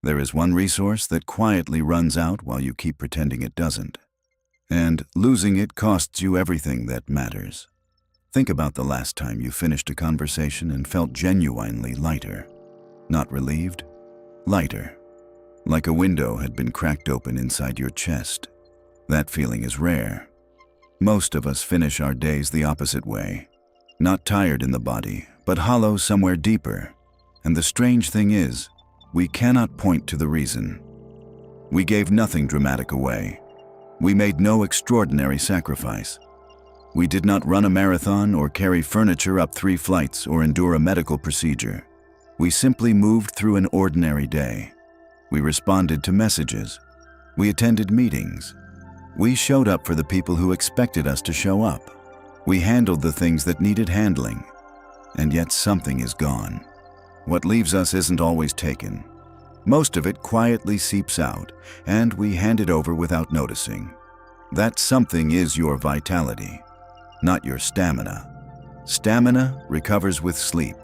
There is one resource that quietly runs out while you keep pretending it doesn't. And losing it costs you everything that matters. Think about the last time you finished a conversation and felt genuinely lighter. Not relieved, lighter. Like a window had been cracked open inside your chest. That feeling is rare. Most of us finish our days the opposite way. Not tired in the body, but hollow somewhere deeper. And the strange thing is, we cannot point to the reason. We gave nothing dramatic away. We made no extraordinary sacrifice. We did not run a marathon or carry furniture up 3 flights or endure a medical procedure. We simply moved through an ordinary day. We responded to messages. We attended meetings. We showed up for the people who expected us to show up. We handled the things that needed handling. And yet something is gone. What leaves us isn't always taken. Most of it quietly seeps out, and we hand it over without noticing. That something is your vitality, not your stamina. Stamina recovers with sleep.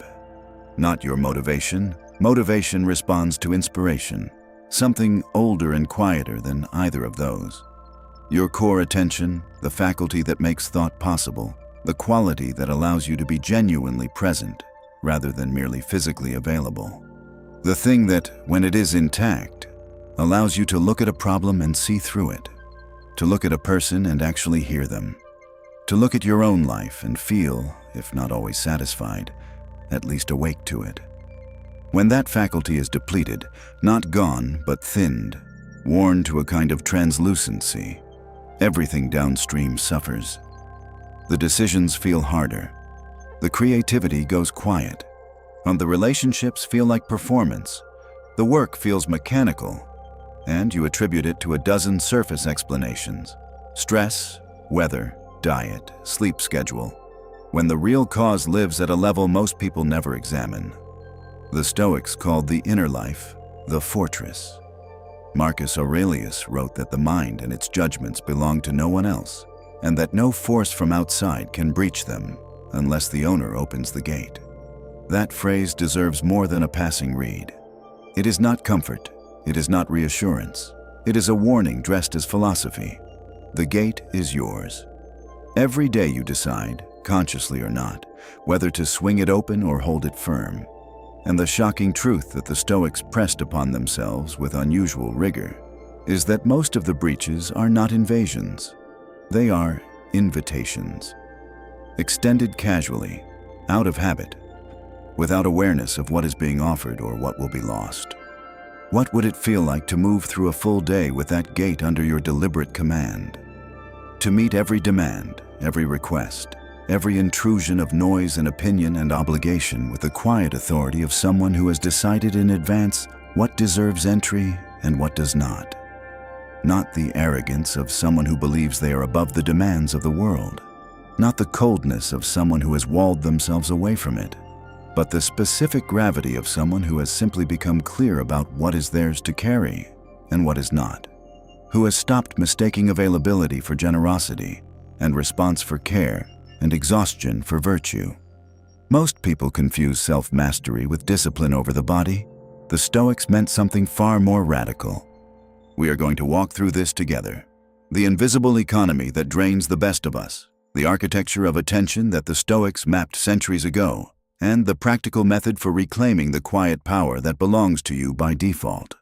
Not your motivation. Motivation responds to inspiration, something older and quieter than either of those. Your core attention, the faculty that makes thought possible, the quality that allows you to be genuinely present rather than merely physically available. The thing that, when it is intact, allows you to look at a problem and see through it, to look at a person and actually hear them, to look at your own life and feel, if not always satisfied, at least awake to it. When that faculty is depleted, not gone but thinned, worn to a kind of translucency, everything downstream suffers. The decisions feel harder. The creativity goes quiet. And the relationships feel like performance. The work feels mechanical, and you attribute it to a dozen surface explanations: stress, weather, diet, sleep schedule, when the real cause lives at a level most people never examine. The Stoics called the inner life the fortress. Marcus Aurelius wrote that the mind and its judgments belong to no one else, and that no force from outside can breach them unless the owner opens the gate. That phrase deserves more than a passing read. It is not comfort. It is not reassurance. It is a warning dressed as philosophy. The gate is yours. Every day you decide, consciously or not, whether to swing it open or hold it firm. And the shocking truth that the Stoics pressed upon themselves with unusual rigor is that most of the breaches are not invasions. They are invitations. Extended casually, out of habit, without awareness of what is being offered or what will be lost. What would it feel like to move through a full day with that gate under your deliberate command? To meet every demand, every request, every intrusion of noise and opinion and obligation with the quiet authority of someone who has decided in advance what deserves entry and what does not. Not the arrogance of someone who believes they are above the demands of the world. Not the coldness of someone who has walled themselves away from it, but the specific gravity of someone who has simply become clear about what is theirs to carry and what is not, who has stopped mistaking availability for generosity and response for care and exhaustion for virtue. Most people confuse self-mastery with discipline over the body. The Stoics meant something far more radical. We are going to walk through this together. The invisible economy that drains the best of us, the architecture of attention that the Stoics mapped centuries ago, and the practical method for reclaiming the quiet power that belongs to you by default.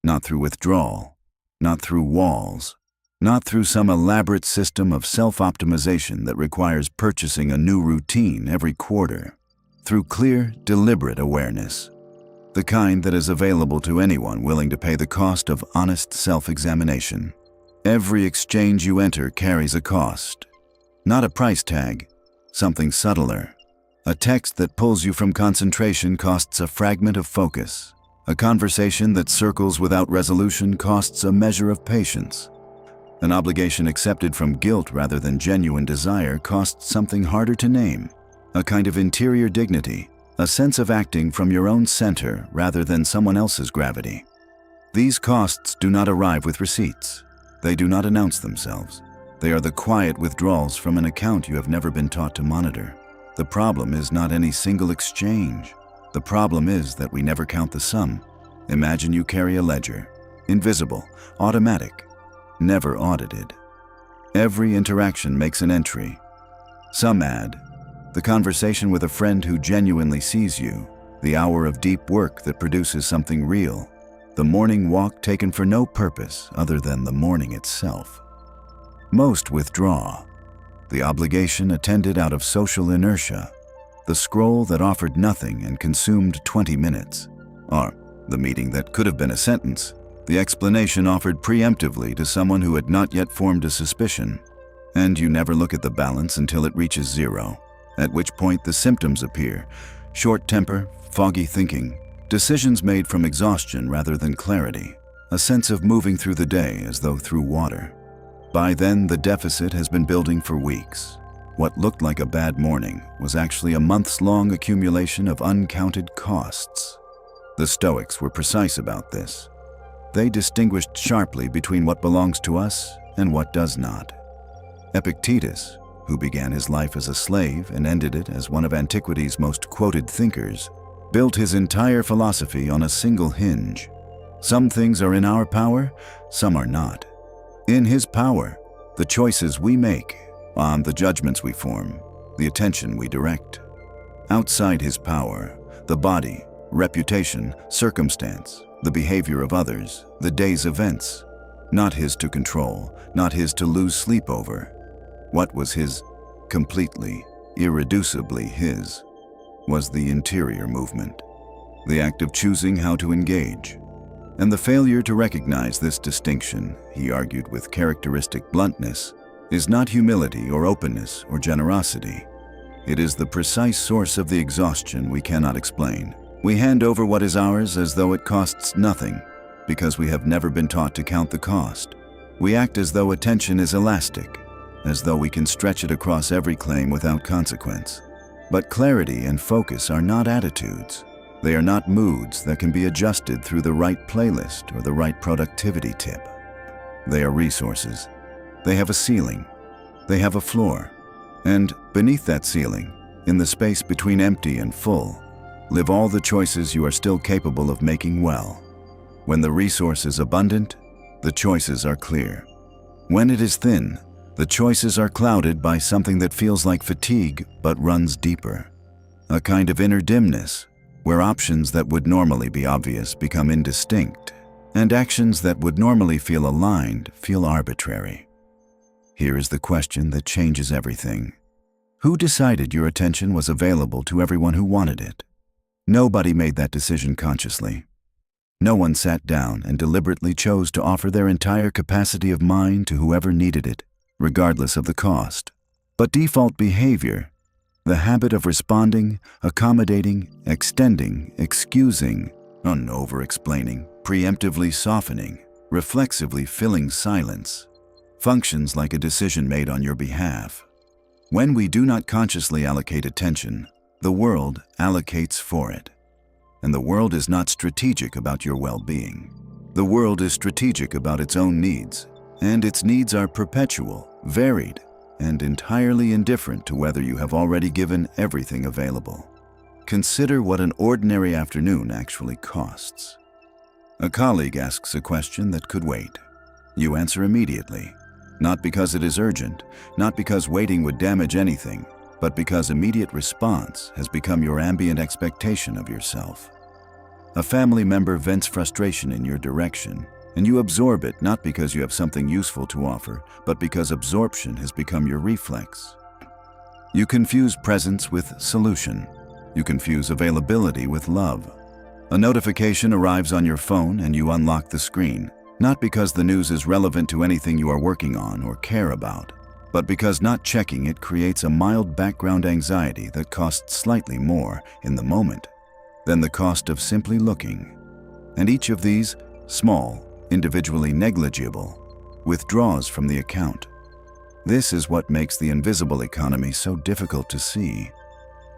Not through withdrawal, not through walls, not through some elaborate system of self-optimization that requires purchasing a new routine every quarter. Through clear, deliberate awareness. The kind that is available to anyone willing to pay the cost of honest self-examination. Every exchange you enter carries a cost. Not a price tag, something subtler. A text that pulls you from concentration costs a fragment of focus. A conversation that circles without resolution costs a measure of patience. An obligation accepted from guilt rather than genuine desire costs something harder to name. A kind of interior dignity, a sense of acting from your own center rather than someone else's gravity. These costs do not arrive with receipts. They do not announce themselves. They are the quiet withdrawals from an account you have never been taught to monitor. The problem is not any single exchange. The problem is that we never count the sum. Imagine you carry a ledger, invisible, automatic, never audited. Every interaction makes an entry. Some add, the conversation with a friend who genuinely sees you, the hour of deep work that produces something real, the morning walk taken for no purpose other than the morning itself. Most withdraw. The obligation attended out of social inertia, the scroll that offered nothing and consumed 20 minutes, or the meeting that could have been a sentence, the explanation offered preemptively to someone who had not yet formed a suspicion. And you never look at the balance until it reaches zero, at which point the symptoms appear: short temper, foggy thinking, decisions made from exhaustion rather than clarity, a sense of moving through the day as though through water. By then, the deficit has been building for weeks. What looked like a bad morning was actually a months-long accumulation of uncounted costs. The Stoics were precise about this. They distinguished sharply between what belongs to us and what does not. Epictetus, who began his life as a slave and ended it as one of antiquity's most quoted thinkers, built his entire philosophy on a single hinge. Some things are in our power, some are not. In his power, the choices we make, the judgments we form, the attention we direct. Outside his power, the body, reputation, circumstance, the behavior of others, the day's events. Not his to control, not his to lose sleep over. What was his, completely, irreducibly his, was the interior movement, the act of choosing how to engage. And the failure to recognize this distinction, he argued with characteristic bluntness, is not humility or openness or generosity. It is the precise source of the exhaustion we cannot explain. We hand over what is ours as though it costs nothing, because we have never been taught to count the cost. We act as though attention is elastic, as though we can stretch it across every claim without consequence. But clarity and focus are not attitudes. They are not moods that can be adjusted through the right playlist or the right productivity tip. They are resources. They have a ceiling. They have a floor. And beneath that ceiling, in the space between empty and full, live all the choices you are still capable of making well. When the resource is abundant, the choices are clear. When it is thin, the choices are clouded by something that feels like fatigue but runs deeper. A kind of inner dimness, where options that would normally be obvious become indistinct, and actions that would normally feel aligned feel arbitrary. Here is the question that changes everything. Who decided your attention was available to everyone who wanted it? Nobody made that decision consciously. No one sat down and deliberately chose to offer their entire capacity of mind to whoever needed it, regardless of the cost. But default behavior, the habit of responding, accommodating, extending, excusing, over-explaining, preemptively softening, reflexively filling silence, functions like a decision made on your behalf. When we do not consciously allocate attention, the world allocates for it. And the world is not strategic about your well-being. The world is strategic about its own needs, and its needs are perpetual, varied, and entirely indifferent to whether you have already given everything available. Consider what an ordinary afternoon actually costs. A colleague asks a question that could wait. You answer immediately, not because it is urgent, not because waiting would damage anything, but because immediate response has become your ambient expectation of yourself. A family member vents frustration in your direction, and you absorb it not because you have something useful to offer, but because absorption has become your reflex. You confuse presence with solution. You confuse availability with love. A notification arrives on your phone and you unlock the screen, not because the news is relevant to anything you are working on or care about, but because not checking it creates a mild background anxiety that costs slightly more in the moment than the cost of simply looking. And each of these, small, individually negligible, withdraws from the account. This is what makes the invisible economy so difficult to see.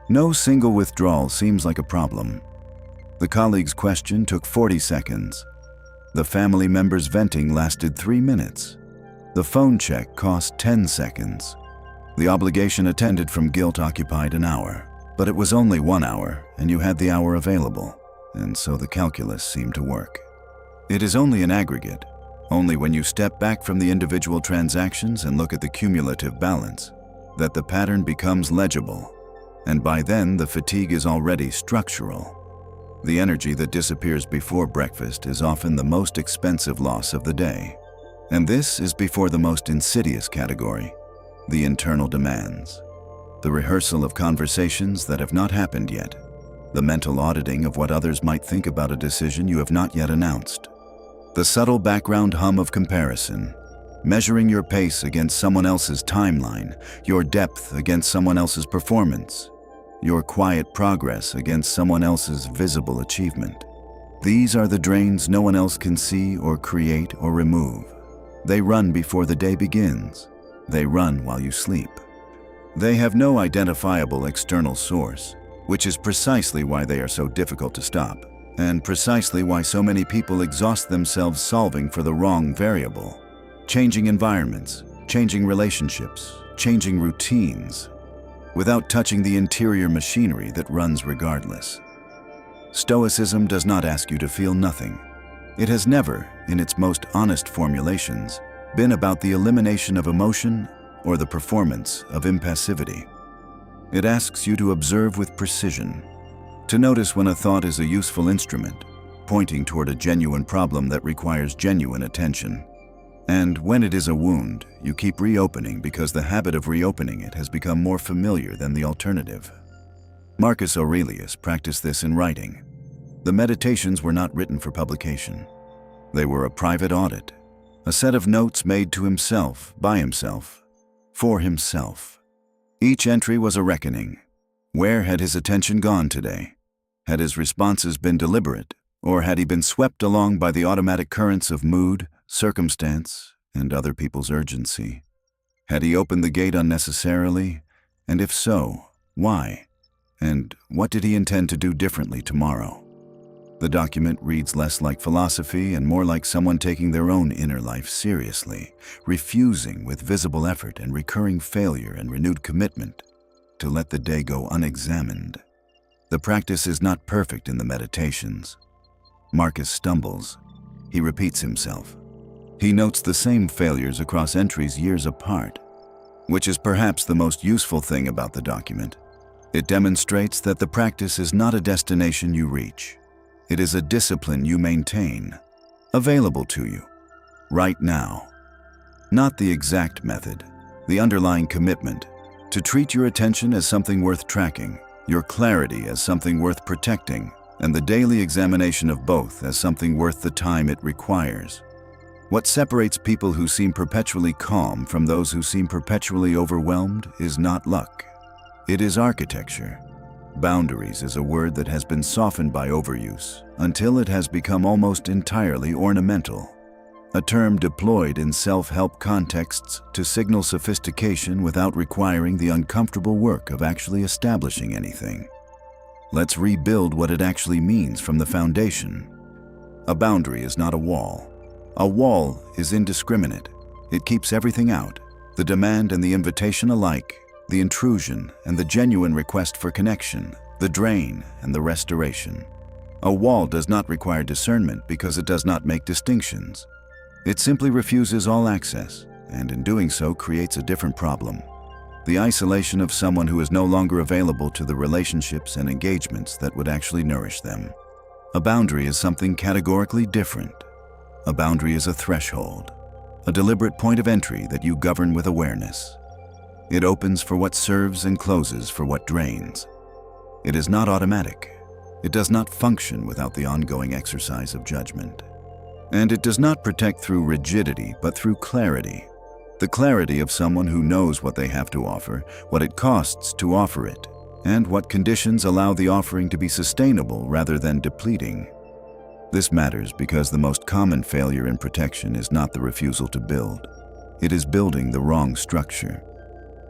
No single withdrawal seems like a problem. The colleague's question took 40 seconds. The family member's venting lasted 3 minutes. The phone check cost 10 seconds. The obligation attended from guilt occupied an hour, but it was only 1 hour, and you had the hour available. and so the calculus seemed to work. It is only an aggregate, only when you step back from the individual transactions and look at the cumulative balance, that the pattern becomes legible, and by then the fatigue is already structural. The energy that disappears before breakfast is often the most expensive loss of the day. And this is before the most insidious category, the internal demands. The rehearsal of conversations that have not happened yet. The mental auditing of what others might think about a decision you have not yet announced. The subtle background hum of comparison, measuring your pace against someone else's timeline, your depth against someone else's performance, your quiet progress against someone else's visible achievement. These are the drains no one else can see or create or remove. They run before the day begins. They run while you sleep. They have no identifiable external source, which is precisely why they are so difficult to stop, and precisely why so many people exhaust themselves solving for the wrong variable. Changing environments, changing relationships, changing routines, without touching the interior machinery that runs regardless. Stoicism does not ask you to feel nothing. It has never, in its most honest formulations, been about the elimination of emotion or the performance of impassivity. It asks you to observe with precision, to notice when a thought is a useful instrument, pointing toward a genuine problem that requires genuine attention. And when it is a wound, you keep reopening because the habit of reopening it has become more familiar than the alternative. Marcus Aurelius practiced this in writing. The meditations were not written for publication. They were a private audit, a set of notes made to himself, by himself, for himself. Each entry was a reckoning. Where had his attention gone today? Had his responses been deliberate, or had he been swept along by the automatic currents of mood, circumstance, and other people's urgency? Had he opened the gate unnecessarily? And if so, why? And what did he intend to do differently tomorrow? The document reads less like philosophy and more like someone taking their own inner life seriously, refusing with visible effort and recurring failure and renewed commitment to let the day go unexamined. The practice is not perfect in the meditations. Marcus stumbles. He repeats himself. He notes the same failures across entries years apart, which is perhaps the most useful thing about the document. It demonstrates that the practice is not a destination you reach. It is a discipline you maintain, available to you, right now. Not the exact method, the underlying commitment, to treat your attention as something worth tracking, your clarity as something worth protecting, and the daily examination of both as something worth the time it requires. What separates people who seem perpetually calm from those who seem perpetually overwhelmed is not luck. It is architecture. Boundaries is a word that has been softened by overuse until it has become almost entirely ornamental, a term deployed in self-help contexts to signal sophistication without requiring the uncomfortable work of actually establishing anything. Let's rebuild what it actually means from the foundation. A boundary is not a wall. A wall is indiscriminate. It keeps everything out, the demand and the invitation alike, the intrusion and the genuine request for connection, the drain and the restoration. A wall does not require discernment because it does not make distinctions. It simply refuses all access, and in doing so creates a different problem. The isolation of someone who is no longer available to the relationships and engagements that would actually nourish them. A boundary is something categorically different. A boundary is a threshold, a deliberate point of entry that you govern with awareness. It opens for what serves and closes for what drains. It is not automatic. It does not function without the ongoing exercise of judgment. And it does not protect through rigidity, but through clarity. The clarity of someone who knows what they have to offer, what it costs to offer it, and what conditions allow the offering to be sustainable rather than depleting. This matters because the most common failure in protection is not the refusal to build. It is building the wrong structure.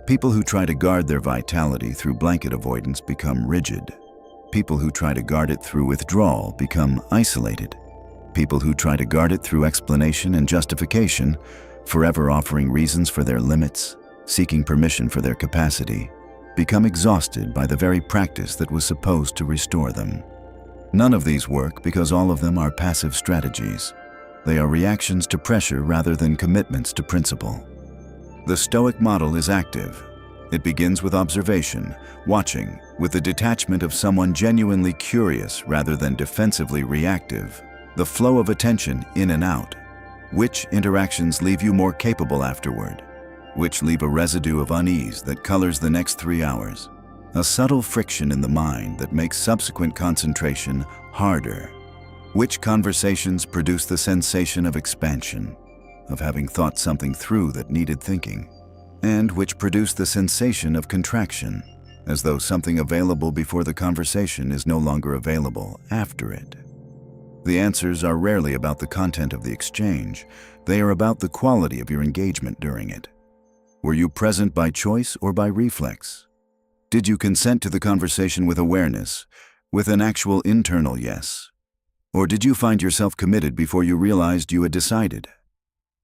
People who try to guard their vitality through blanket avoidance become rigid. People who try to guard it through withdrawal become isolated. People who try to guard it through explanation and justification, forever offering reasons for their limits, seeking permission for their capacity, become exhausted by the very practice that was supposed to restore them. None of these work because all of them are passive strategies. They are reactions to pressure rather than commitments to principle. The Stoic model is active. It begins with observation, watching, with the detachment of someone genuinely curious rather than defensively reactive, the flow of attention in and out. Which interactions leave you more capable afterward? Which leave a residue of unease that colors the next 3 hours? A subtle friction in the mind that makes subsequent concentration harder. Which conversations produce the sensation of expansion, of having thought something through that needed thinking? And which produce the sensation of contraction, as though something available before the conversation is no longer available after it? The answers are rarely about the content of the exchange. They are about the quality of your engagement during it. Were you present by choice or by reflex? Did you consent to the conversation with awareness, with an actual internal yes? Or did you find yourself committed before you realized you had decided?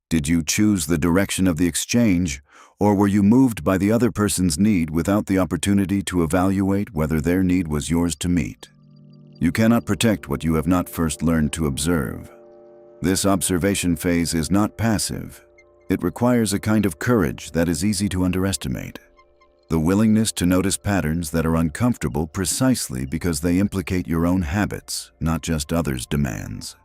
Did you choose the direction of the exchange, or were you moved by the other person's need without the opportunity to evaluate whether their need was yours to meet? You cannot protect what you have not first learned to observe. This observation phase is not passive. It requires a kind of courage that is easy to underestimate. The willingness to notice patterns that are uncomfortable precisely because they implicate your own habits, not just others' demands.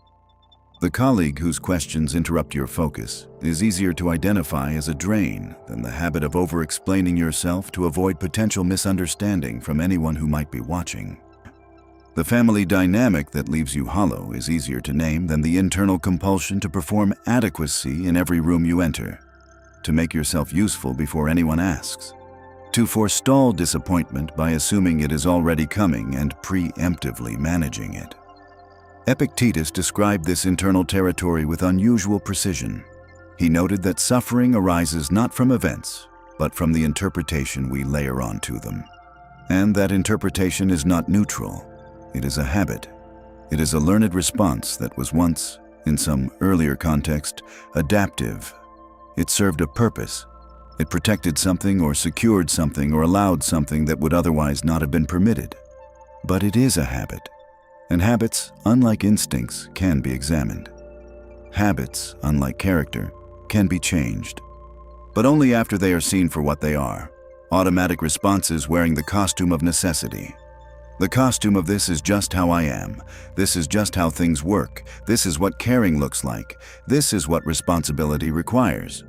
The colleague whose questions interrupt your focus is easier to identify as a drain than the habit of over-explaining yourself to avoid potential misunderstanding from anyone who might be watching. The family dynamic that leaves you hollow is easier to name than the internal compulsion to perform adequacy in every room you enter, to make yourself useful before anyone asks, to forestall disappointment by assuming it is already coming and preemptively managing it. Epictetus described this internal territory with unusual precision. He noted that suffering arises not from events, but from the interpretation we layer onto them. And that interpretation is not neutral. It is a habit. It is a learned response that was once, in some earlier context, adaptive. It served a purpose. It protected something or secured something or allowed something that would otherwise not have been permitted. But it is a habit. And habits, unlike instincts, can be examined. Habits, unlike character, can be changed. But only after they are seen for what they are, automatic responses wearing the costume of necessity. The costume of this is just how I am. This is just how things work. This is what caring looks like. This is what responsibility requires.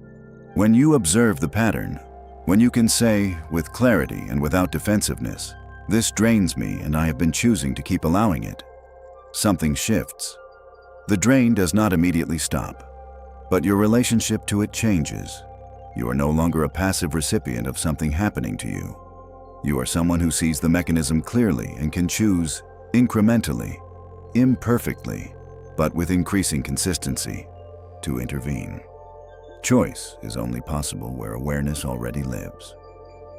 When you observe the pattern, when you can say, with clarity and without defensiveness, "This drains me and I have been choosing to keep allowing it," something shifts. The drain does not immediately stop, but your relationship to it changes. You are no longer a passive recipient of something happening to you. You are someone who sees the mechanism clearly and can choose incrementally, imperfectly, but with increasing consistency, to intervene. Choice is only possible where awareness already lives.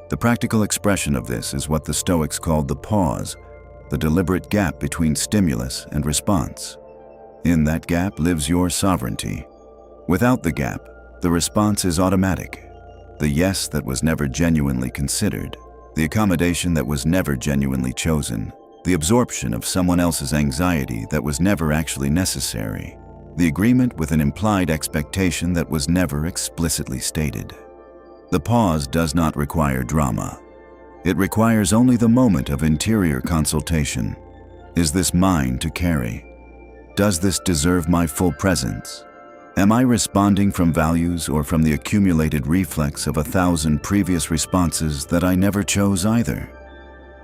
The practical expression of this is what the Stoics called the pause, the deliberate gap between stimulus and response. In that gap lives your sovereignty. Without the gap, the response is automatic. The yes that was never genuinely considered, the accommodation that was never genuinely chosen, the absorption of someone else's anxiety that was never actually necessary, the agreement with an implied expectation that was never explicitly stated. The pause does not require drama. It requires only the moment of interior consultation. Is this mine to carry? Does this deserve my full presence? Am I responding from values or from the accumulated reflex of 1,000 previous responses that I never chose either?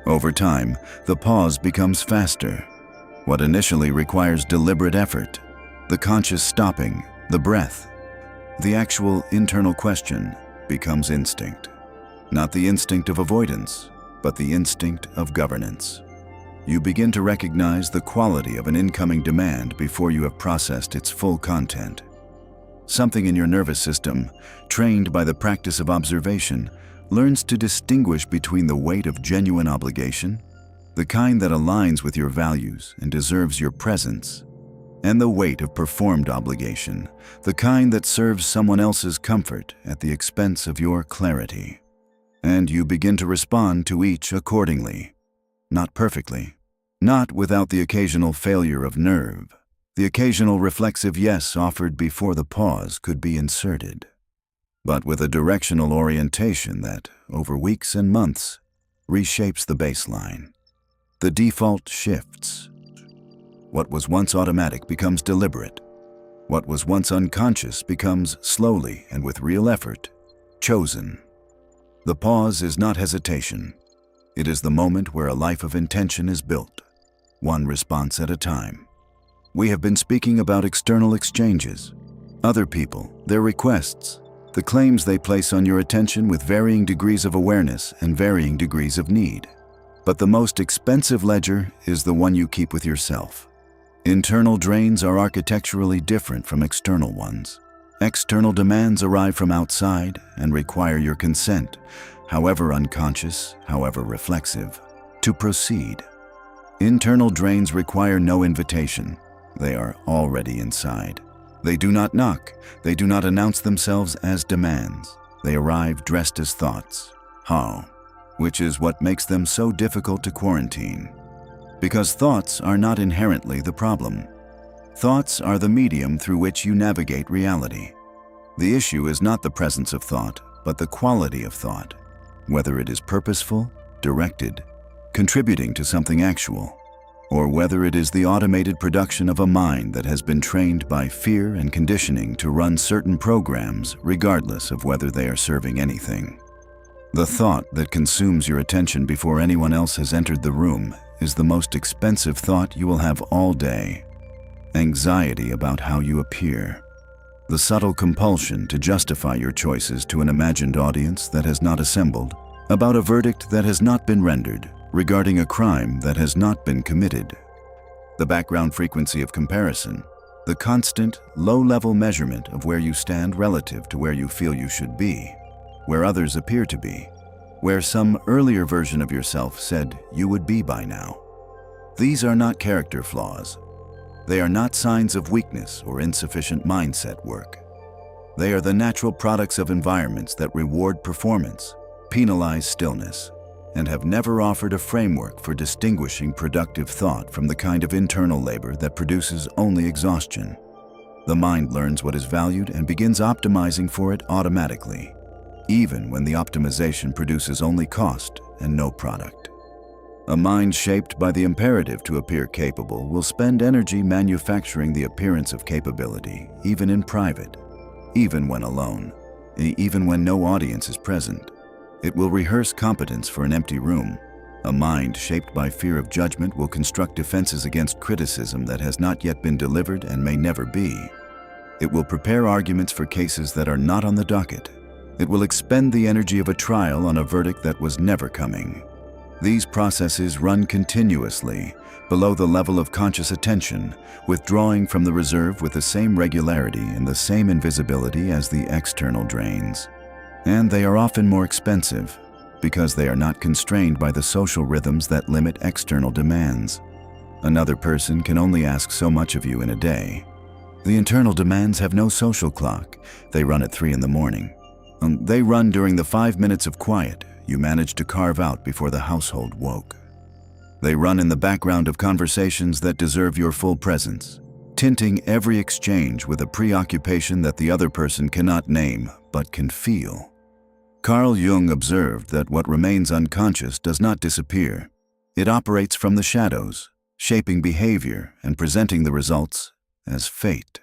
Over time, the pause becomes faster. What initially requires deliberate effort, the conscious stopping, the breath, the actual internal question, becomes instinct. Not the instinct of avoidance, but the instinct of governance. You begin to recognize the quality of an incoming demand before you have processed its full content. Something in your nervous system, trained by the practice of observation, learns to distinguish between the weight of genuine obligation, the kind that aligns with your values and deserves your presence, and the weight of performed obligation, the kind that serves someone else's comfort at the expense of your clarity. And you begin to respond to each accordingly. Not perfectly, Not without the occasional failure of nerve. The occasional reflexive yes offered before the pause could be inserted, but with a directional orientation that, over weeks and months, reshapes the baseline. The default shifts. What was once automatic becomes deliberate. What was once unconscious becomes slowly and with real effort, chosen. The pause is not hesitation. It is the moment where a life of intention is built, one response at a time. We have been speaking about external exchanges, other people, their requests, the claims they place on your attention with varying degrees of awareness and varying degrees of need. But the most expensive ledger is the one you keep with yourself. Internal drains are architecturally different from external ones. External demands arrive from outside and require your consent, however unconscious, however reflexive, to proceed. Internal drains require no invitation. They are already inside. They do not knock. They do not announce themselves as demands. They arrive dressed as thoughts. How? Which is what makes them so difficult to quarantine. Because thoughts are not inherently the problem. Thoughts are the medium through which you navigate reality. The issue is not the presence of thought, but the quality of thought, whether it is purposeful, directed, contributing to something actual, or whether it is the automated production of a mind that has been trained by fear and conditioning to run certain programs regardless of whether they are serving anything. The thought that consumes your attention before anyone else has entered the room is the most expensive thought you will have all day. Anxiety about how you appear. The subtle compulsion to justify your choices to an imagined audience that has not assembled, about a verdict that has not been rendered, regarding a crime that has not been committed. The background frequency of comparison, the constant, low-level measurement of where you stand relative to where you feel you should be, where others appear to be, where some earlier version of yourself said you would be by now. These are not character flaws. They are not signs of weakness or insufficient mindset work. They are the natural products of environments that reward performance, penalize stillness, and have never offered a framework for distinguishing productive thought from the kind of internal labor that produces only exhaustion. The mind learns what is valued and begins optimizing for it automatically, even when the optimization produces only cost and no product. A mind shaped by the imperative to appear capable will spend energy manufacturing the appearance of capability, even in private, even when alone, even when no audience is present. It will rehearse competence for an empty room. A mind shaped by fear of judgment will construct defenses against criticism that has not yet been delivered and may never be. It will prepare arguments for cases that are not on the docket. It will expend the energy of a trial on a verdict that was never coming. These processes run continuously, below the level of conscious attention, withdrawing from the reserve with the same regularity and the same invisibility as the external drains. And they are often more expensive because they are not constrained by the social rhythms that limit external demands. Another person can only ask so much of you in a day. The internal demands have no social clock. They run at 3 in the morning. They run during the 5 minutes of quiet you managed to carve out before the household woke. They run in the background of conversations that deserve your full presence, tinting every exchange with a preoccupation that the other person cannot name but can feel. Carl Jung observed that what remains unconscious does not disappear. It operates from the shadows, shaping behavior and presenting the results as fate.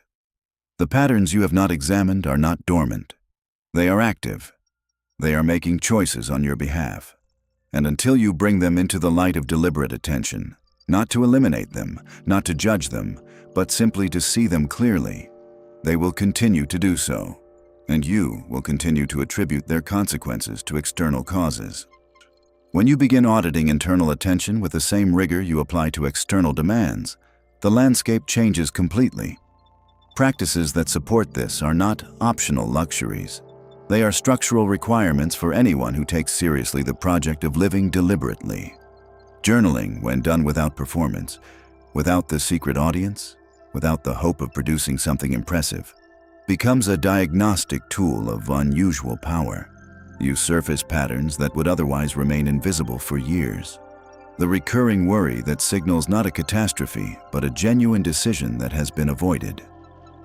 The patterns you have not examined are not dormant. They are active. They are making choices on your behalf. And until you bring them into the light of deliberate attention, not to eliminate them, not to judge them, but simply to see them clearly, they will continue to do so. And you will continue to attribute their consequences to external causes. When you begin auditing internal attention with the same rigor you apply to external demands, the landscape changes completely. Practices that support this are not optional luxuries. They are structural requirements for anyone who takes seriously the project of living deliberately. Journaling, when done without performance, without the secret audience, without the hope of producing something impressive, becomes a diagnostic tool of unusual power. You surface patterns that would otherwise remain invisible for years. the recurring worry that signals not a catastrophe, but a genuine decision that has been avoided.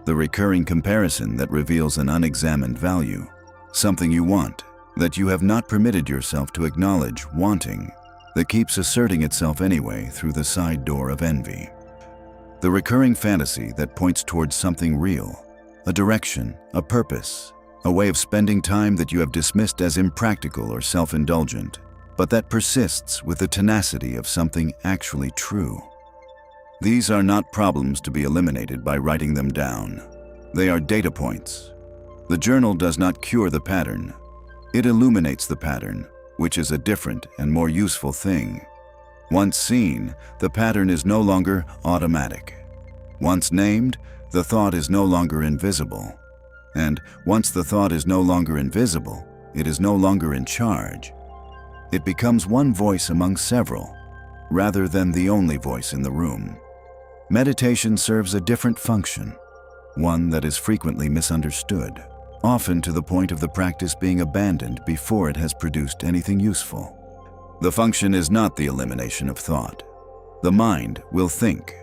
The recurring comparison that reveals an unexamined value, something you want, that you have not permitted yourself to acknowledge wanting, that keeps asserting itself anyway through the side door of envy. The recurring fantasy that points towards something real, a direction, a purpose, a way of spending time that you have dismissed as impractical or self-indulgent, but that persists with the tenacity of something actually true. These are not problems to be eliminated by writing them down. They are data points. The journal does not cure the pattern. It illuminates the pattern, which is a different and more useful thing. Once seen, the pattern is no longer automatic. Once named, the thought is no longer invisible. And once the thought is no longer invisible, it is no longer in charge. It becomes one voice among several, rather than the only voice in the room. Meditation serves a different function, one that is frequently misunderstood, often to the point of the practice being abandoned before it has produced anything useful. The function is not the elimination of thought. The mind will think.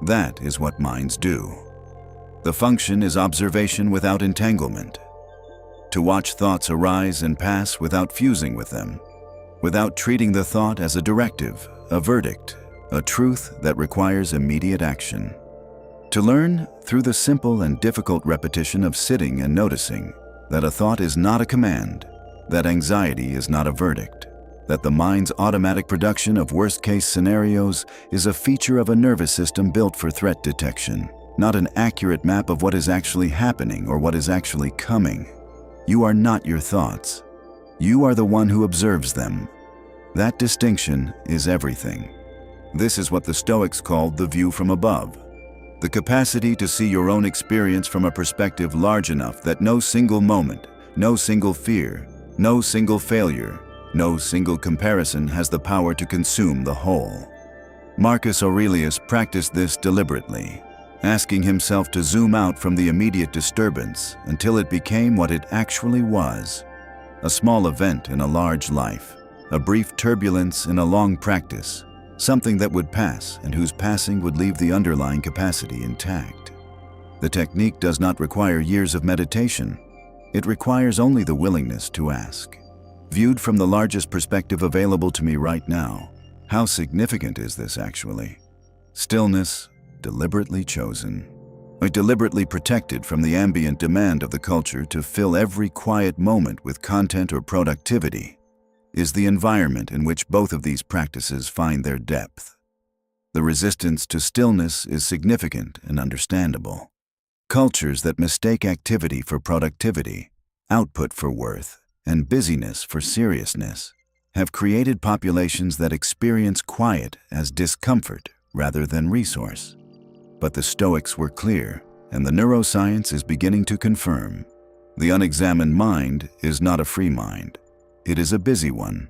That is what minds do. The function is observation without entanglement. To watch thoughts arise and pass without fusing with them, without treating the thought as a directive, a verdict, a truth that requires immediate action. To learn, through the simple and difficult repetition of sitting and noticing, that a thought is not a command, that anxiety is not a verdict, that the mind's automatic production of worst-case scenarios is a feature of a nervous system built for threat detection, not an accurate map of what is actually happening or what is actually coming. You are not your thoughts. You are the one who observes them. That distinction is everything. This is what the Stoics called the view from above. The capacity to see your own experience from a perspective large enough that no single moment, no single fear, no single failure, no single comparison has the power to consume the whole. Marcus Aurelius practiced this deliberately, asking himself to zoom out from the immediate disturbance until it became what it actually was: a small event in a large life, a brief turbulence in a long practice, something that would pass and whose passing would leave the underlying capacity intact. The technique does not require years of meditation. It requires only the willingness to ask. Viewed from the largest perspective available to me right now, how significant is this actually? Stillness, deliberately chosen, or deliberately protected from the ambient demand of the culture to fill every quiet moment with content or productivity, is the environment in which both of these practices find their depth. The resistance to stillness is significant and understandable. Cultures that mistake activity for productivity, output for worth, and busyness for seriousness have created populations that experience quiet as discomfort rather than resource. But the Stoics were clear, and the neuroscience is beginning to confirm. The unexamined mind is not a free mind. It is a busy one,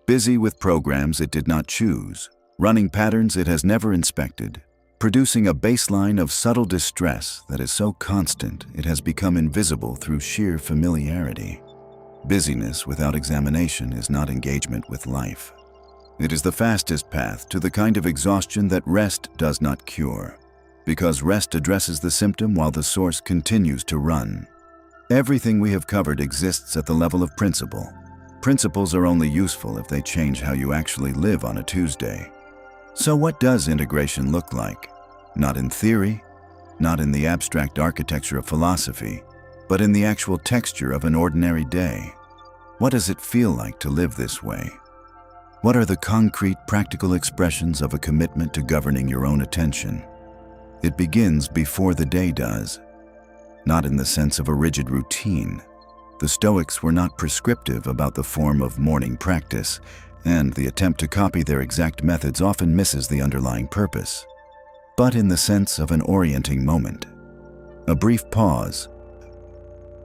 busy with programs it did not choose, running patterns it has never inspected, producing a baseline of subtle distress that is so constant it has become invisible through sheer familiarity. Busyness without examination is not engagement with life. It is the fastest path to the kind of exhaustion that rest does not cure, because rest addresses the symptom while the source continues to run. Everything we have covered exists at the level of principle. Principles are only useful if they change how you actually live on a Tuesday. So what does integration look like? Not in theory, not in the abstract architecture of philosophy, but in the actual texture of an ordinary day. What does it feel like to live this way? What are the concrete, practical expressions of a commitment to governing your own attention? It begins before the day does, not in the sense of a rigid routine. The Stoics were not prescriptive about the form of morning practice, and the attempt to copy their exact methods often misses the underlying purpose, but in the sense of an orienting moment, a brief pause.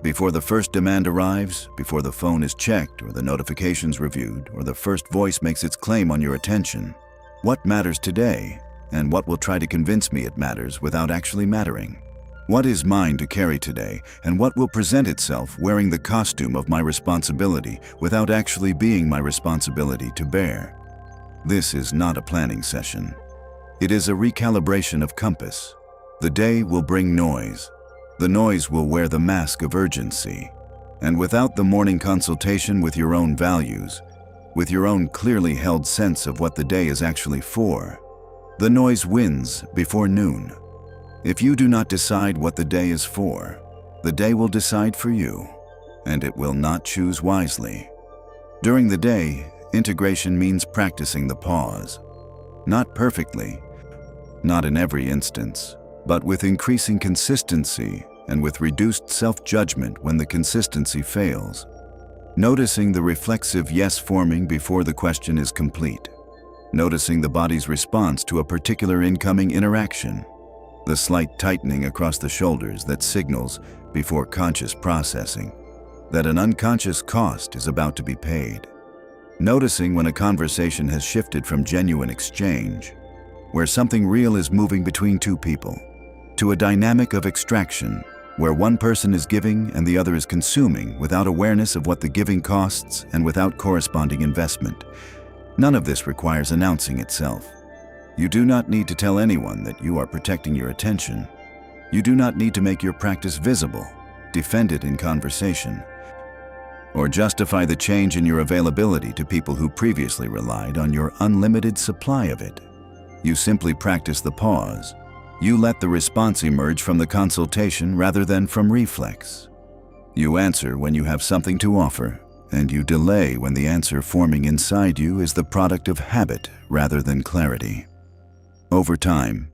Before the first demand arrives, before the phone is checked or the notifications reviewed, or the first voice makes its claim on your attention, what matters today, and what will try to convince me it matters without actually mattering? What is mine to carry today, and what will present itself wearing the costume of my responsibility without actually being my responsibility to bear? This is not a planning session. It is a recalibration of compass. The day will bring noise. The noise will wear the mask of urgency. And without the morning consultation with your own values, with your own clearly held sense of what the day is actually for, the noise wins before noon. If you do not decide what the day is for, the day will decide for you, and it will not choose wisely. During the day, integration means practicing the pause. Not perfectly, not in every instance, but with increasing consistency and with reduced self-judgment when the consistency fails. Noticing the reflexive yes forming before the question is complete. Noticing the body's response to a particular incoming interaction. The slight tightening across the shoulders that signals, before conscious processing, that an unconscious cost is about to be paid. Noticing when a conversation has shifted from genuine exchange, where something real is moving between two people, to a dynamic of extraction, where one person is giving and the other is consuming without awareness of what the giving costs and without corresponding investment. None of this requires announcing itself. You do not need to tell anyone that you are protecting your attention. You do not need to make your practice visible, defend it in conversation, or justify the change in your availability to people who previously relied on your unlimited supply of it. You simply practice the pause. You let the response emerge from the consultation rather than from reflex. You answer when you have something to offer, and you delay when the answer forming inside you is the product of habit rather than clarity. Over time,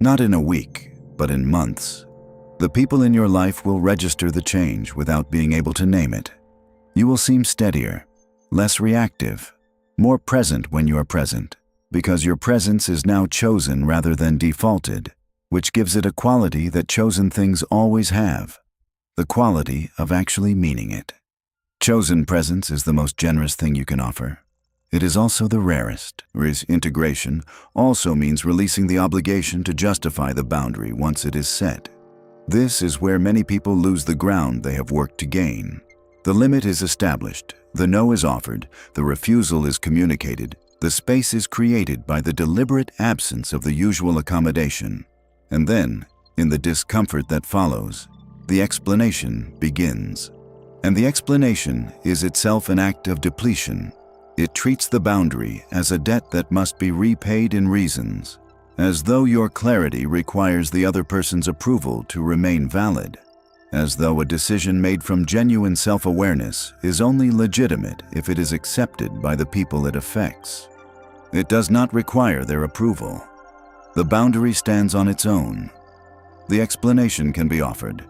not in a week, but in months, the people in your life will register the change without being able to name it. You will seem steadier, less reactive, more present when you are present, because your presence is now chosen rather than defaulted, which gives it a quality that chosen things always have, the quality of actually meaning it. Chosen presence is the most generous thing you can offer. It is also the rarest, whereas integration also means releasing the obligation to justify the boundary once it is set. This is where many people lose the ground they have worked to gain. The limit is established, the no is offered, the refusal is communicated, the space is created by the deliberate absence of the usual accommodation. And then, in the discomfort that follows, the explanation begins. And the explanation is itself an act of depletion. It treats the boundary as a debt that must be repaid in reasons, as though your clarity requires the other person's approval to remain valid, as though a decision made from genuine self-awareness is only legitimate if it is accepted by the people it affects. It does not require their approval. The boundary stands on its own. The explanation can be offered,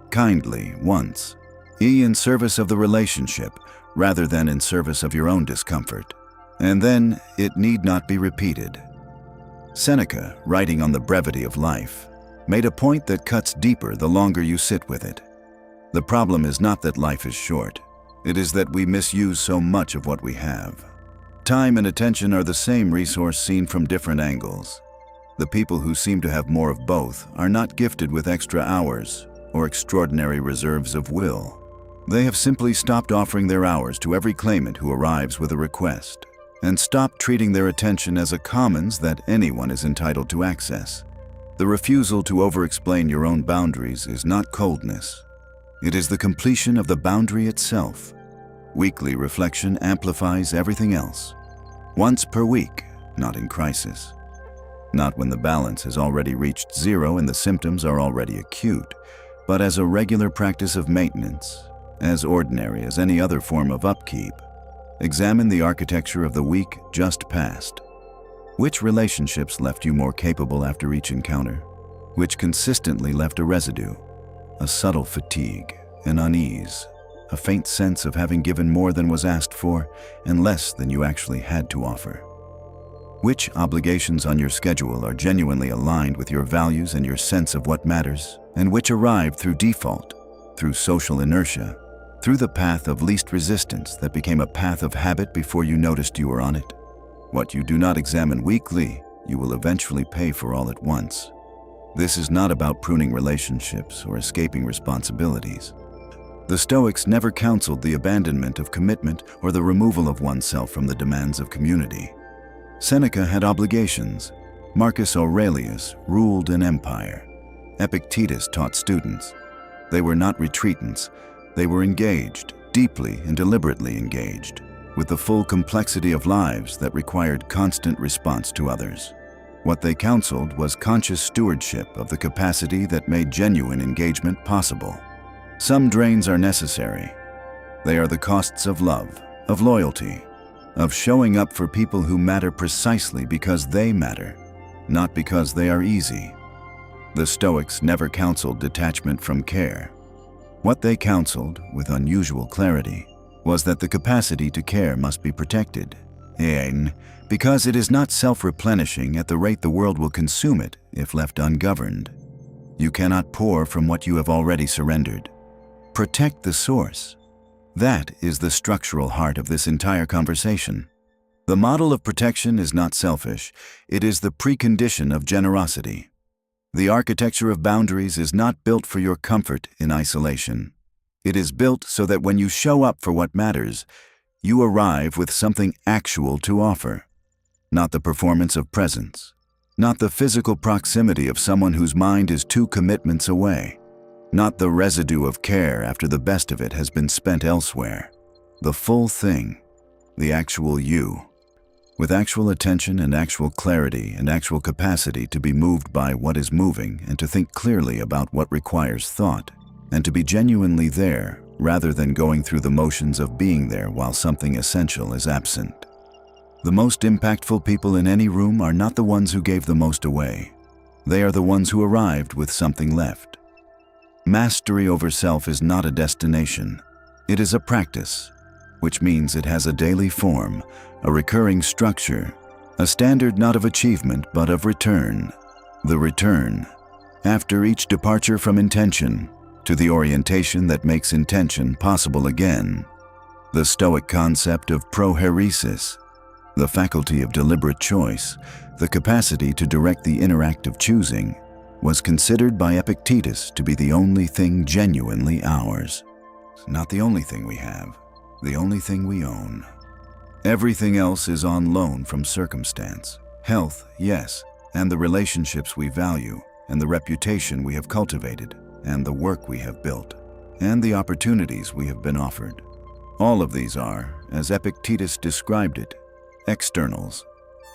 kindly, once, in service of the relationship, rather than in service of your own discomfort. And then it need not be repeated. Seneca, writing on the brevity of life, made a point that cuts deeper the longer you sit with it. The problem is not that life is short. It is that we misuse so much of what we have. Time and attention are the same resource seen from different angles. The people who seem to have more of both are not gifted with extra hours or extraordinary reserves of will. They have simply stopped offering their hours to every claimant who arrives with a request, and stopped treating their attention as a commons that anyone is entitled to access. The refusal to over-explain your own boundaries is not coldness. It is the completion of the boundary itself. Weekly reflection amplifies everything else. Once per week, not in crisis. Not when the balance has already reached zero and the symptoms are already acute, but as a regular practice of maintenance, as ordinary as any other form of upkeep. Examine the architecture of the week just past. Which relationships left you more capable after each encounter? Which consistently left a residue? A subtle fatigue, an unease, a faint sense of having given more than was asked for and less than you actually had to offer? Which obligations on your schedule are genuinely aligned with your values and your sense of what matters, and which arrived through default, through social inertia, through the path of least resistance that became a path of habit before you noticed you were on it? What you do not examine weekly, you will eventually pay for all at once. This is not about pruning relationships or escaping responsibilities. The Stoics never counseled the abandonment of commitment or the removal of oneself from the demands of community. Seneca had obligations. Marcus Aurelius ruled an empire. Epictetus taught students. They were not retreatants. They were engaged, deeply and deliberately engaged, with the full complexity of lives that required constant response to others. What they counseled was conscious stewardship of the capacity that made genuine engagement possible. Some drains are necessary. They are the costs of love, of loyalty, of showing up for people who matter precisely because they matter, not because they are easy. The Stoics never counseled detachment from care. What they counseled, with unusual clarity, was that the capacity to care must be protected, because it is not self-replenishing at the rate the world will consume it if left ungoverned. You cannot pour from what you have already surrendered. Protect the source. That is the structural heart of this entire conversation. The model of protection is not selfish, it is the precondition of generosity. The architecture of boundaries is not built for your comfort in isolation. It is built so that when you show up for what matters, you arrive with something actual to offer. Not the performance of presence, not the physical proximity of someone whose mind is 2 commitments away, not the residue of care after the best of it has been spent elsewhere. The full thing, the actual you, with actual attention and actual clarity and actual capacity to be moved by what is moving and to think clearly about what requires thought, and to be genuinely there rather than going through the motions of being there while something essential is absent. The most impactful people in any room are not the ones who gave the most away. They are the ones who arrived with something left. Mastery over self is not a destination. It is a practice, which means it has a daily form, a recurring structure, a standard not of achievement but of return. The return, after each departure from intention, to the orientation that makes intention possible again. The Stoic concept of prohairesis, the faculty of deliberate choice, the capacity to direct the interactive choosing, was considered by Epictetus to be the only thing genuinely ours. Not the only thing we have, the only thing we own. Everything else is on loan from circumstance. Health, yes, and the relationships we value, and the reputation we have cultivated, and the work we have built, and the opportunities we have been offered. All of these are, as Epictetus described it, externals,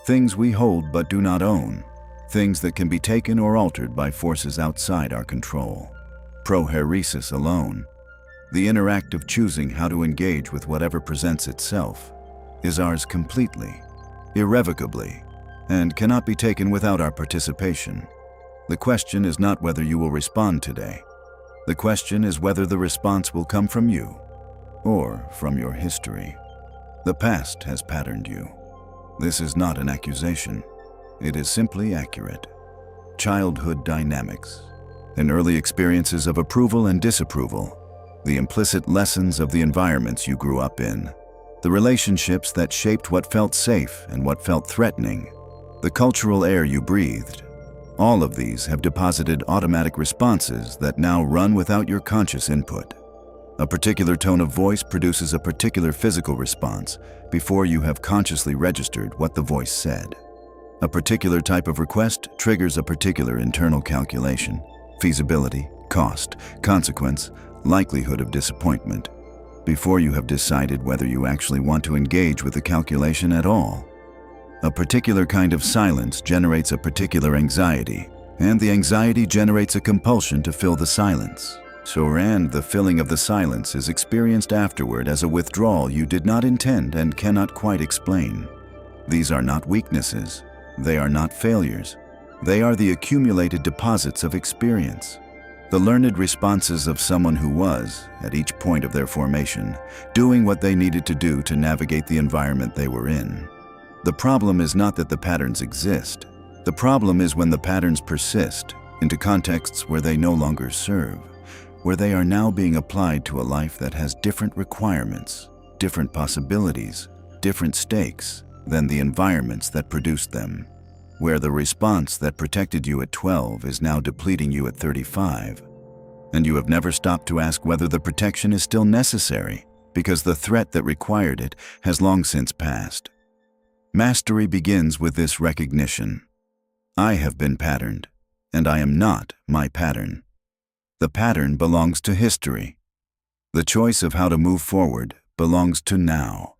things we hold but do not own, things that can be taken or altered by forces outside our control. Prohairesis alone, the interactive choosing how to engage with whatever presents itself, is ours completely, irrevocably, and cannot be taken without our participation. The question is not whether you will respond today. The question is whether the response will come from you or from your history. The past has patterned you. This is not an accusation. It is simply accurate. Childhood dynamics, and early experiences of approval and disapproval, the implicit lessons of the environments you grew up in, the relationships that shaped what felt safe and what felt threatening, the cultural air you breathed. All of these have deposited automatic responses that now run without your conscious input. A particular tone of voice produces a particular physical response before you have consciously registered what the voice said. A particular type of request triggers a particular internal calculation: feasibility, cost, consequence, likelihood of disappointment, before you have decided whether you actually want to engage with the calculation at all. A particular kind of silence generates a particular anxiety, and the anxiety generates a compulsion to fill the silence. And the filling of the silence is experienced afterward as a withdrawal you did not intend and cannot quite explain. These are not weaknesses. They are not failures. They are the accumulated deposits of experience. The learned responses of someone who was, at each point of their formation, doing what they needed to do to navigate the environment they were in. The problem is not that the patterns exist. The problem is when the patterns persist into contexts where they no longer serve, where they are now being applied to a life that has different requirements, different possibilities, different stakes than the environments that produced them, where the response that protected you at 12 is now depleting you at 35, and you have never stopped to ask whether the protection is still necessary because the threat that required it has long since passed. Mastery begins with this recognition. I have been patterned, and I am not my pattern. The pattern belongs to history. The choice of how to move forward belongs to now.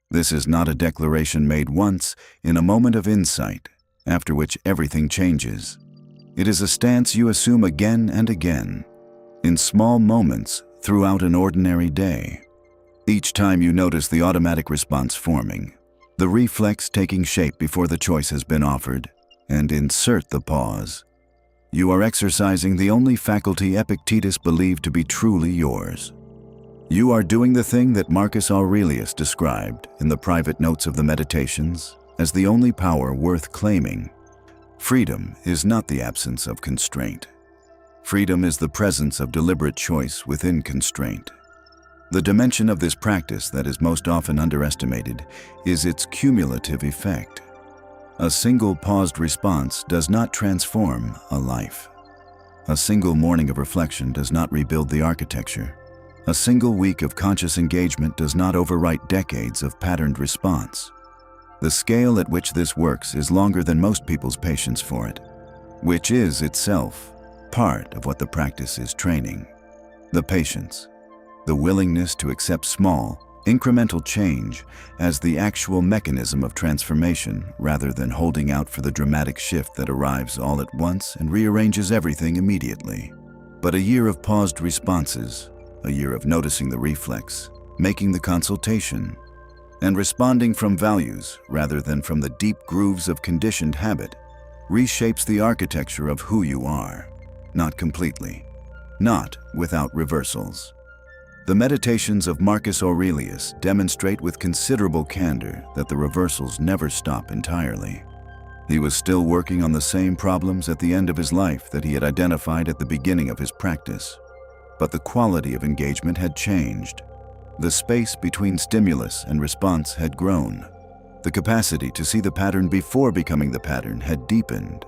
This is not a declaration made once in a moment of insight, after which everything changes. It is a stance you assume again and again, in small moments throughout an ordinary day. Each time you notice the automatic response forming, the reflex taking shape before the choice has been offered, and insert the pause. You are exercising the only faculty Epictetus believed to be truly yours. You are doing the thing that Marcus Aurelius described in the private notes of the Meditations as the only power worth claiming. Freedom is not the absence of constraint. Freedom is the presence of deliberate choice within constraint. The dimension of this practice that is most often underestimated is its cumulative effect. A single paused response does not transform a life. A single morning of reflection does not rebuild the architecture. A single week of conscious engagement does not overwrite decades of patterned response. The scale at which this works is longer than most people's patience for it, which is itself part of what the practice is training. The patience, the willingness to accept small, incremental change as the actual mechanism of transformation rather than holding out for the dramatic shift that arrives all at once and rearranges everything immediately. But a year of paused responses, a year of noticing the reflex, making the consultation, and responding from values rather than from the deep grooves of conditioned habit, reshapes the architecture of who you are. Not completely, not without reversals. The Meditations of Marcus Aurelius demonstrate with considerable candor that the reversals never stop entirely. He was still working on the same problems at the end of his life that he had identified at the beginning of his practice. But the quality of engagement had changed. The space between stimulus and response had grown. The capacity to see the pattern before becoming the pattern had deepened.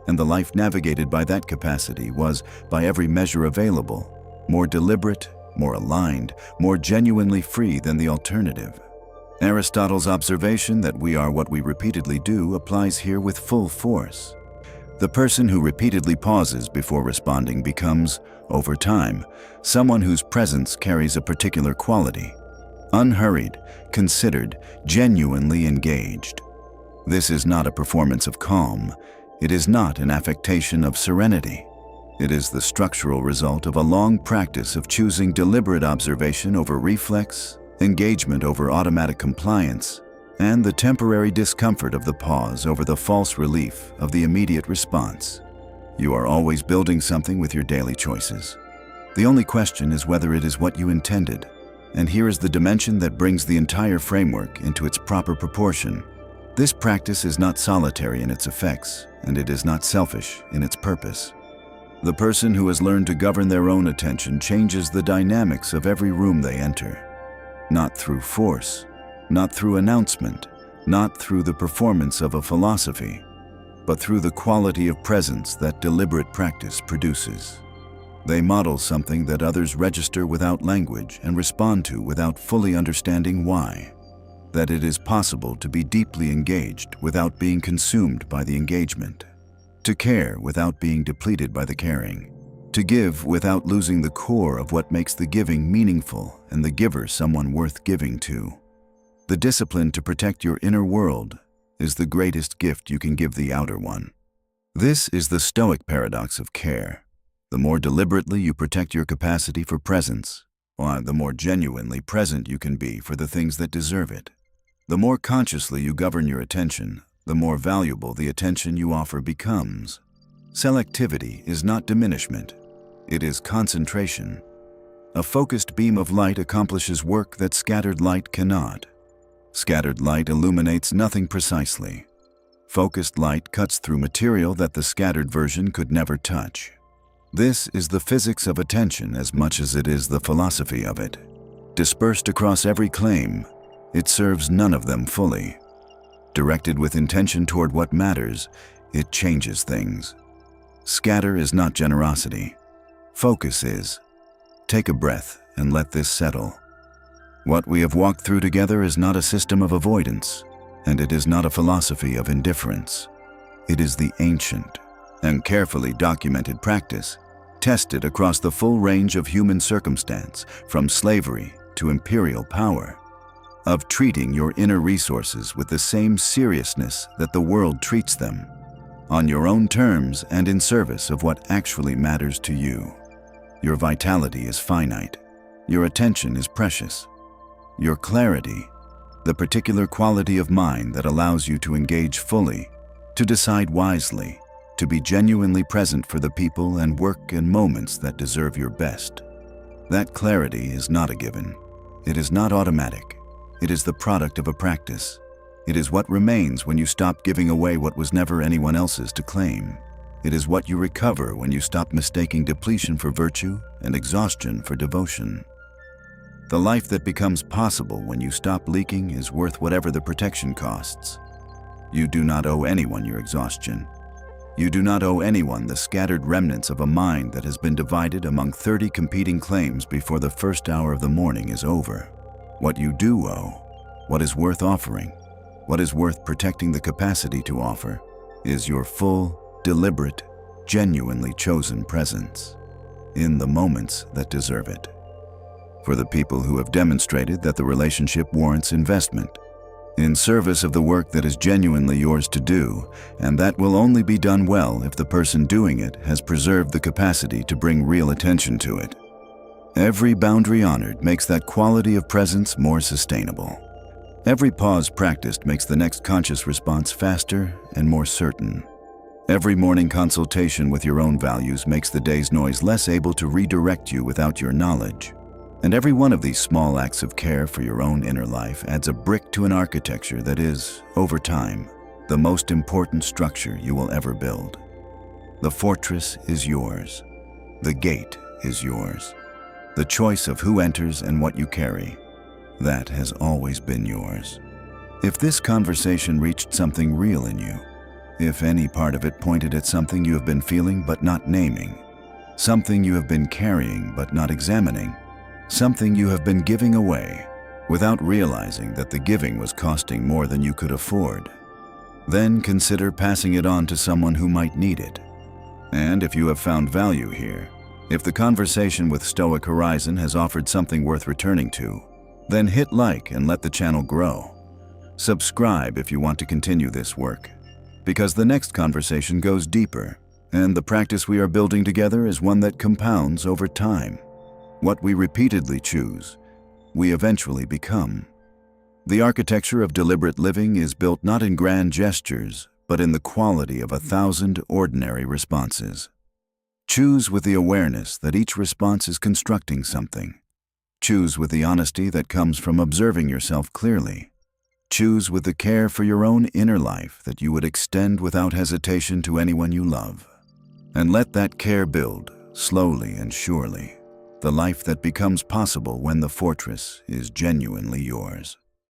And the life navigated by that capacity was, by every measure available, more deliberate, more aligned, more genuinely free than the alternative. Aristotle's observation that we are what we repeatedly do applies here with full force. The person who repeatedly pauses before responding becomes, over time, someone whose presence carries a particular quality: unhurried, considered, genuinely engaged. This is not a performance of calm. It is not an affectation of serenity. It is the structural result of a long practice of choosing deliberate observation over reflex, engagement over automatic compliance, and the temporary discomfort of the pause over the false relief of the immediate response. You are always building something with your daily choices. The only question is whether it is what you intended. And here is the dimension that brings the entire framework into its proper proportion. This practice is not solitary in its effects, and it is not selfish in its purpose. The person who has learned to govern their own attention changes the dynamics of every room they enter. Not through force, not through announcement, not through the performance of a philosophy, but through the quality of presence that deliberate practice produces. They model something that others register without language and respond to without fully understanding why. That it is possible to be deeply engaged without being consumed by the engagement. To care without being depleted by the caring. To give without losing the core of what makes the giving meaningful and the giver someone worth giving to. The discipline to protect your inner world is the greatest gift you can give the outer one. This is the Stoic paradox of care. The more deliberately you protect your capacity for presence, the more genuinely present you can be for the things that deserve it. The more consciously you govern your attention, the more valuable the attention you offer becomes. Selectivity is not diminishment. It is concentration. A focused beam of light accomplishes work that scattered light cannot. Scattered light illuminates nothing precisely. Focused light cuts through material that the scattered version could never touch. This is the physics of attention as much as it is the philosophy of it. Dispersed across every claim, it serves none of them fully. Directed with intention toward what matters, it changes things. Scatter is not generosity. Focus is. Take a breath and let this settle. What we have walked through together is not a system of avoidance. And it is not a philosophy of indifference. It is the ancient and carefully documented practice, tested across the full range of human circumstance, from slavery to imperial power, of treating your inner resources with the same seriousness that the world treats them, on your own terms and in service of what actually matters to you. Your vitality is finite. Your attention is precious. Your clarity, the particular quality of mind that allows you to engage fully, to decide wisely, to be genuinely present for the people and work and moments that deserve your best. That clarity is not a given. It is not automatic. It is the product of a practice. It is what remains when you stop giving away what was never anyone else's to claim. It is what you recover when you stop mistaking depletion for virtue and exhaustion for devotion. The life that becomes possible when you stop leaking is worth whatever the protection costs. You do not owe anyone your exhaustion. You do not owe anyone the scattered remnants of a mind that has been divided among 30 competing claims before the first hour of the morning is over. What you do owe, what is worth offering, what is worth protecting the capacity to offer, is your full, deliberate, genuinely chosen presence in the moments that deserve it. For the people who have demonstrated that the relationship warrants investment, in service of the work that is genuinely yours to do, and that will only be done well if the person doing it has preserved the capacity to bring real attention to it. Every boundary honored makes that quality of presence more sustainable. Every pause practiced makes the next conscious response faster and more certain. Every morning consultation with your own values makes the day's noise less able to redirect you without your knowledge. And every one of these small acts of care for your own inner life adds a brick to an architecture that is, over time, the most important structure you will ever build. The fortress is yours. The gate is yours. The choice of who enters and what you carry, that has always been yours. If this conversation reached something real in you, if any part of it pointed at something you have been feeling but not naming, something you have been carrying but not examining, something you have been giving away without realizing that the giving was costing more than you could afford, then consider passing it on to someone who might need it. And if you have found value here, if the conversation with Stoic Horizon has offered something worth returning to, then hit like and let the channel grow. Subscribe if you want to continue this work, because the next conversation goes deeper, and the practice we are building together is one that compounds over time. What we repeatedly choose, we eventually become. The architecture of deliberate living is built not in grand gestures, but in the quality of 1,000 ordinary responses. Choose with the awareness that each response is constructing something. Choose with the honesty that comes from observing yourself clearly. Choose with the care for your own inner life that you would extend without hesitation to anyone you love. And let that care build, slowly and surely, the life that becomes possible when the fortress is genuinely yours.